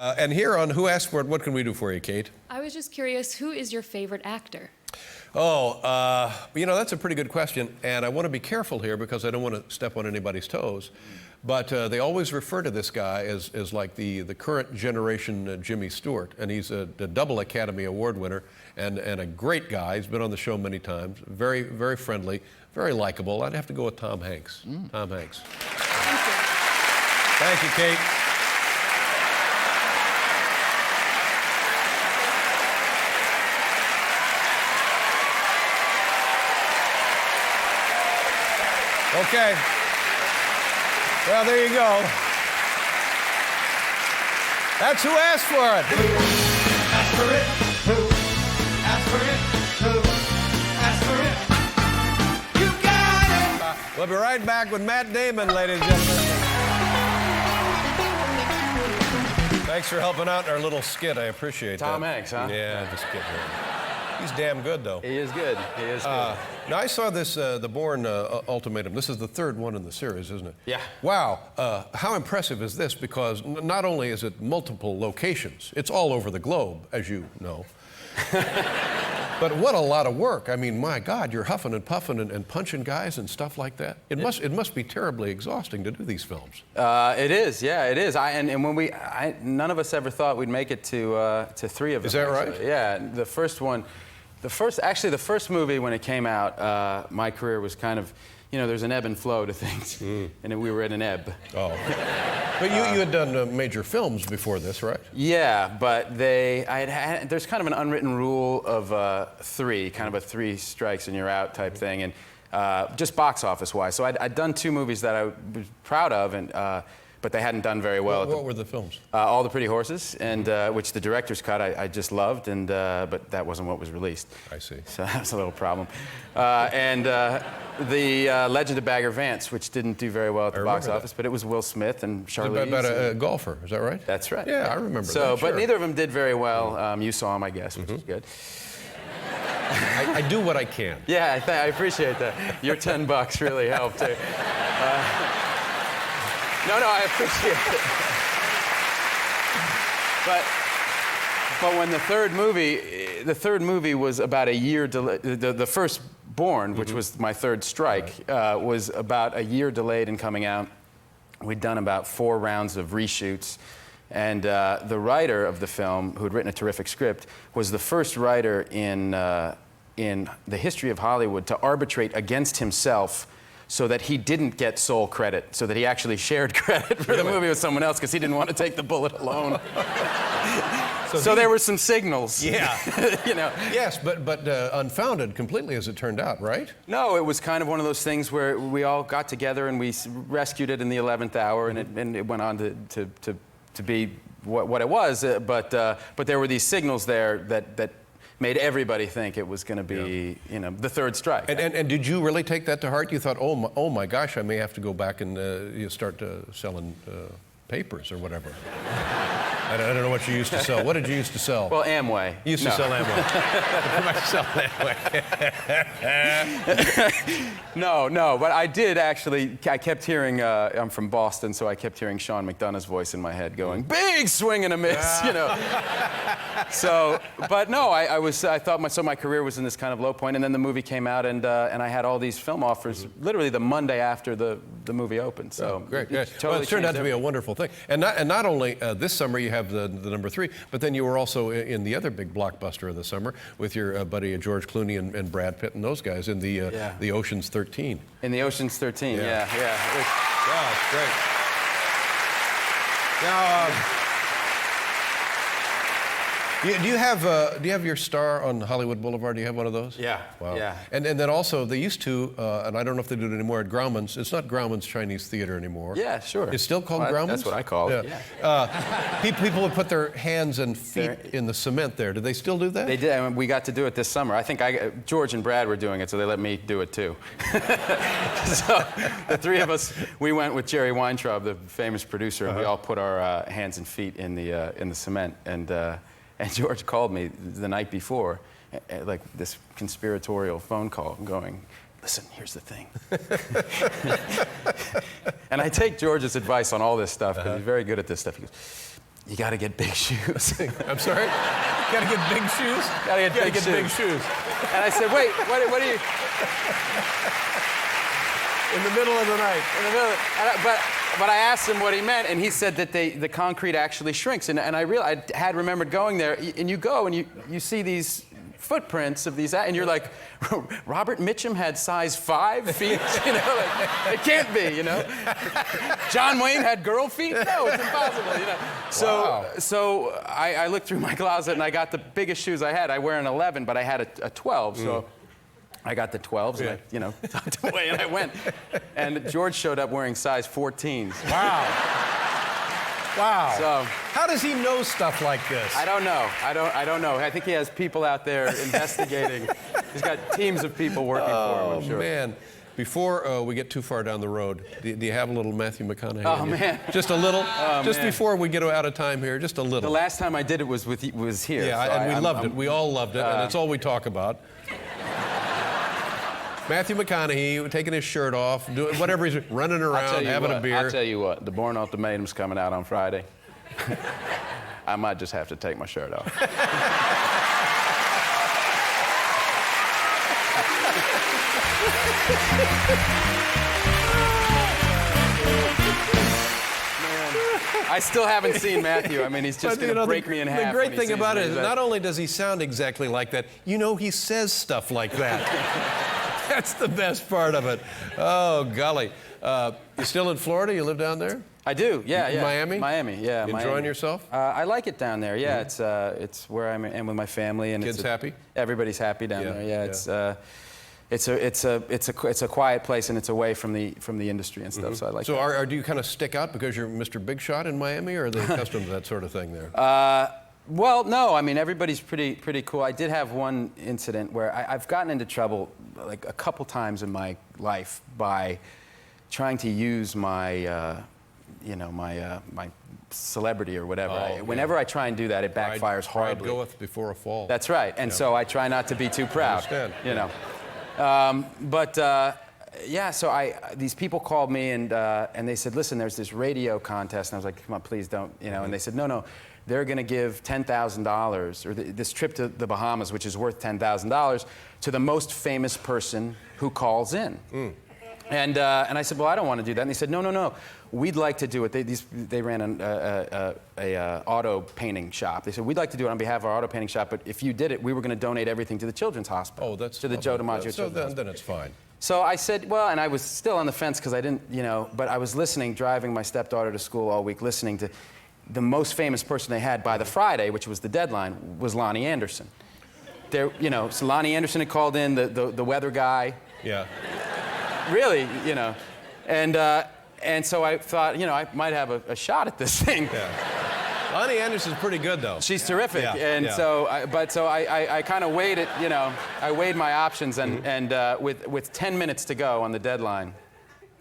And here on Who Asked For It, what can we do for you, Kate? I was just curious, who is your favorite actor? Oh, you know, that's a pretty good question, and I want to be careful here because I don't want to step on anybody's toes. But they always refer to this guy as like the current generation Jimmy Stewart, and he's a double Academy Award winner and a great guy. He's been on the show many times, very, very friendly, very likable. I'd have to go with Tom Hanks. Tom Hanks. Thank you. Thank you, Kate. Okay. Well, there you go. That's Who Asked For It. Who asked for it? Who asked for it? Who asked for it? You got it! We'll be right back with Matt Damon, ladies and gentlemen. Thanks for helping out in our little skit. I appreciate that. Tom Hanks, huh? Yeah, just kidding. He's damn good, though. He is good. He is good. Now, I saw this, the Bourne Ultimatum. This is the third one in the series, isn't it? Yeah. Wow. How impressive is this? Because not only is it multiple locations, it's all over the globe, as you know. But what a lot of work. I mean, my God, you're huffing and puffing and punching guys and stuff like that. It must be terribly exhausting to do these films. It is, yeah, it is. And when none of us ever thought we'd make it to three of them. Is that right? Yeah, the first first movie when it came out, my career was kind of, you know, there's an ebb and flow to things, and we were at an ebb. Oh. But you had done major films before this, right? Yeah, but there's kind of an unwritten rule of three, kind of a 3 strikes and you're out type thing, and just box office wise. So I'd done 2 movies that I was proud of, and but they hadn't done very well. What were the films? All the Pretty Horses, and which the director's cut I just loved, and but that wasn't what was released. I see. So that was a little problem. And the Legend of Bagger Vance, which didn't do very well at the box office, but it was Will Smith and Charlize. About a golfer, is that right? That's right. Yeah, I remember that. So, Sure. but neither of them did very well. You saw them, I guess, which is good. I do what I can. Yeah, I appreciate that. Your $10 really helped too. No, I appreciate it. But when the third movie was about a year delayed. The first Bourne, which was my third strike, was about a year delayed in coming out. We'd done about 4 rounds of reshoots. And the writer of the film, who had written a terrific script, was the first writer in the history of Hollywood to arbitrate against himself so that he didn't get sole credit, so that he actually shared credit for the movie with someone else because he didn't want to take the bullet alone. So there were some signals. Yeah. You know. Yes, but unfounded completely as it turned out, right? No, it was kind of one of those things where we all got together and we rescued it in the 11th hour, and it went on to be what it was. But there were these signals there that made everybody think it was going to be, you know, the third strike. And did you really take that to heart? You thought, oh my gosh, I may have to go back and you start selling papers or whatever. I don't know what you used to sell. What did you used to sell? Well, Amway. You used to sell Amway. Sell Amway. No, but I did actually. I kept hearing. I'm from Boston, so I kept hearing Sean McDonough's voice in my head, going, "Big swing and a miss," you know. So, but no, I thought my career was in this kind of low point, and then the movie came out, and I had all these film offers literally the Monday after the movie opened. So great. Totally Well, it turned out to be a wonderful thing, and not only this summer you have the number 3, but then you were also in the other big blockbuster of the summer with your buddy George Clooney and Brad Pitt and those guys in the Ocean's 13. In the Ocean's 13, yeah. Yeah, it's great. Now, do you have your star on Hollywood Boulevard? Do you have one of those? Yeah. Wow. Yeah. And then also they used to, and I don't know if they do it anymore at Grauman's. It's not Grauman's Chinese Theater anymore. Yeah, sure. It's still called Grauman's? That's what I call it. Yeah. People would put their hands and feet in the cement there. Do they still do that? They did, and we got to do it this summer. I think George and Brad were doing it, so they let me do it too. So the 3 of us, we went with Jerry Weintraub, the famous producer, and we all put our hands and feet in the cement. And George called me the night before, like this conspiratorial phone call, going, "Listen, here's the thing." And I take George's advice on all this stuff because he's very good at this stuff. He goes, you got to get big shoes. I'm sorry? Gotta get big shoes? Gotta get big shoes. And I said, wait, what are you? In the middle of the night. In the middle, but I asked him what he meant, and he said that the concrete actually shrinks. And I realized, I had remembered going there, and you go and you see these footprints of these, and you're like, Robert Mitchum had size 5 feet? You know, like, it can't be, you know? John Wayne had girl feet? No, it's impossible, you know? So I looked through my closet, and I got the biggest shoes I had. I wear an 11, but I had a 12, so I got the 12s, and I, you know, tucked away, and I went. And George showed up wearing size 14s. Wow. Wow. So, how does he know stuff like this? I don't know. I don't know. I think he has people out there investigating. He's got teams of people working for him, I'm sure. Oh, man. Before we get too far down the road, do you have a little Matthew McConaughey? Oh, in you? man. Just a little? Just man. Before we get out of time here, just a little. The last time I did it was here. Yeah, so and we loved it. We all loved it, and it's all we talk about. Matthew McConaughey taking his shirt off, doing whatever he's running around, having a beer. I'll tell you what, the Bourne Ultimatum's coming out on Friday. I might just have to take my shirt off. Man, I still haven't seen Matthew. I mean, he's just going to break me in half. The great when he thing sees about me. it is not only does he sound exactly like that, you know he says stuff like that. That's the best part of it. Oh, golly. You still in Florida? You live down there? I do, yeah, In yeah. Miami? Miami, yeah. You Miami. enjoying yourself? I like it down there. Yeah, it's where I am with my family, and Kids happy? Everybody's happy down Yeah, there. Yeah, it's a quiet place, and it's away from the industry and stuff. So I like. So that. do you kind of stick out because you're Mr. Big Shot in Miami, or are they accustomed to that sort of thing there? Well, no. I mean, everybody's pretty cool. I did have one incident where I've gotten into trouble like a couple times in my life by trying to use my. My celebrity or whatever. Whenever I try and do that, it backfires horribly. Pride goeth before a fall. That's right. And so I try not to be too proud. understand. You know. So these people called me and they said, listen, there's this radio contest. And I was like, come on, please don't, you know. And they said, no, they're going to give $10,000 or this trip to the Bahamas, which is worth $10,000, to the most famous person who calls in. And I said, well, I don't want to do that. And they said, no, we'd like to do it. They ran an auto painting shop. They said, we'd like to do it on behalf of our auto painting shop, but if you did it, we were going to donate everything to the Children's Hospital. Oh, that's to the Joe DiMaggio So Children's then it's fine. So I said, well, and I was still on the fence because I didn't, you know, but I was listening, driving my stepdaughter to school all week, listening to the most famous person they had by the Friday, which was the deadline, was Lonnie Anderson. So Lonnie Anderson had called in, the weather guy. Yeah. Really, you know. And so I thought, you know, I might have a shot at this thing. Yeah. Lonnie Anderson's pretty good, though. She's terrific. Yeah, And yeah. so I kind of weighed it, you know, I weighed my options, and with 10 minutes to go on the deadline,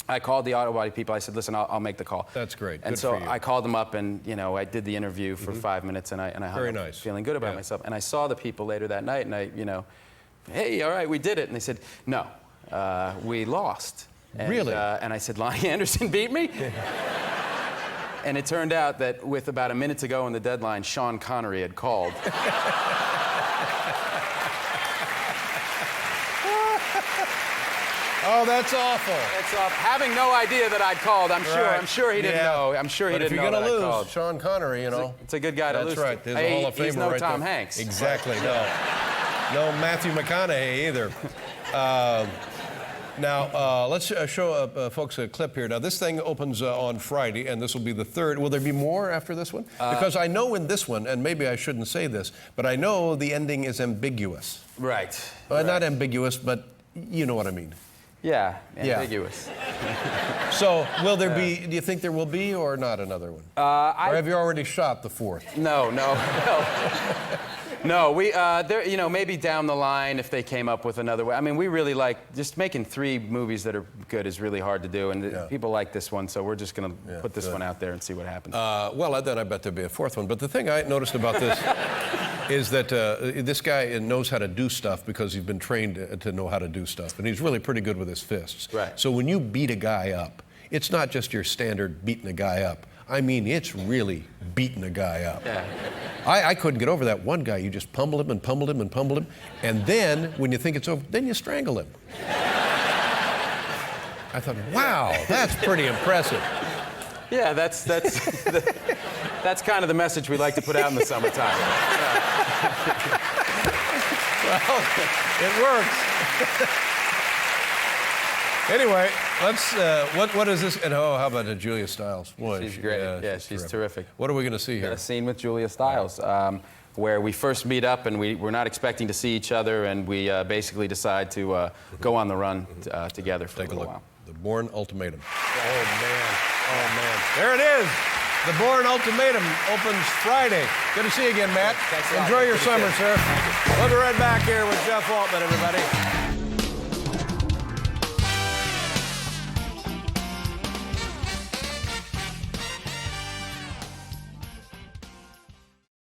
I called the auto body people. I said, listen, I'll make the call. That's great. And Good so for you. I called them up, and, you know, I did the interview for 5 minutes, and I hung Very up nice. feeling good about Yeah. myself. And I saw the people later that night, and I, you know, hey, all right, we did it. And they said, no, we lost. And, Really? And I said, Lonnie Anderson beat me? And it turned out that with about a minute to go on the deadline, Sean Connery had called. Oh, that's awful. It's having no idea that I'd called. I'm sure he didn't know. I'm sure he But didn't if know you're that going I to called. lose, Sean Connery, you know. It's a good guy to lose. That's right. There's Hey, a Hall of Famer he's no right Tom there. Hanks. Exactly. No. No Matthew McConaughey either. Now, let's show folks a clip here. Now, this thing opens on Friday, and this will be the third. Will there be more after this one? Because I know in this one, and maybe I shouldn't say this, but I know the ending is ambiguous. Right. Not ambiguous, but you know what I mean. Yeah, Yeah. ambiguous. So, will there be, do you think there will be or not another one? Or have you already shot the fourth? No. No, we, you know, maybe down the line if they came up with another way. I mean, we really like, just making 3 movies that are good is really hard to do, and people like this one, so we're just going to put this one out there and see what happens. Well, then I bet there'll be a fourth one. But the thing I noticed about this is that this guy knows how to do stuff because he's been trained to know how to do stuff, and he's really pretty good with his fists. Right. So when you beat a guy up, it's not just your standard beating a guy up. I mean, it's really beating a guy up. Yeah. I couldn't get over that one guy. You just pummel him and pummel him and pummel him, and then when you think it's over, then you strangle him. I thought, wow, that's pretty impressive. Yeah, that's that's kind of the message we like to put out in the summertime. Well, it works. Anyway, let's. What is this? And how about Julia Stiles? Boy, She's great. Yeah, she's terrific. What are we going to see here? A scene with Julia Stiles, where we first meet up and we're not expecting to see each other, and we basically decide to go on the run together for Take a a little look. while. The Bourne Ultimatum. Oh man! Oh man! There it is. The Bourne Ultimatum opens Friday. Good to see you again, Matt. Thanks a lot. Enjoy your Good to see summer, you. sir. We'll be right back here with Jeff Waltman, everybody.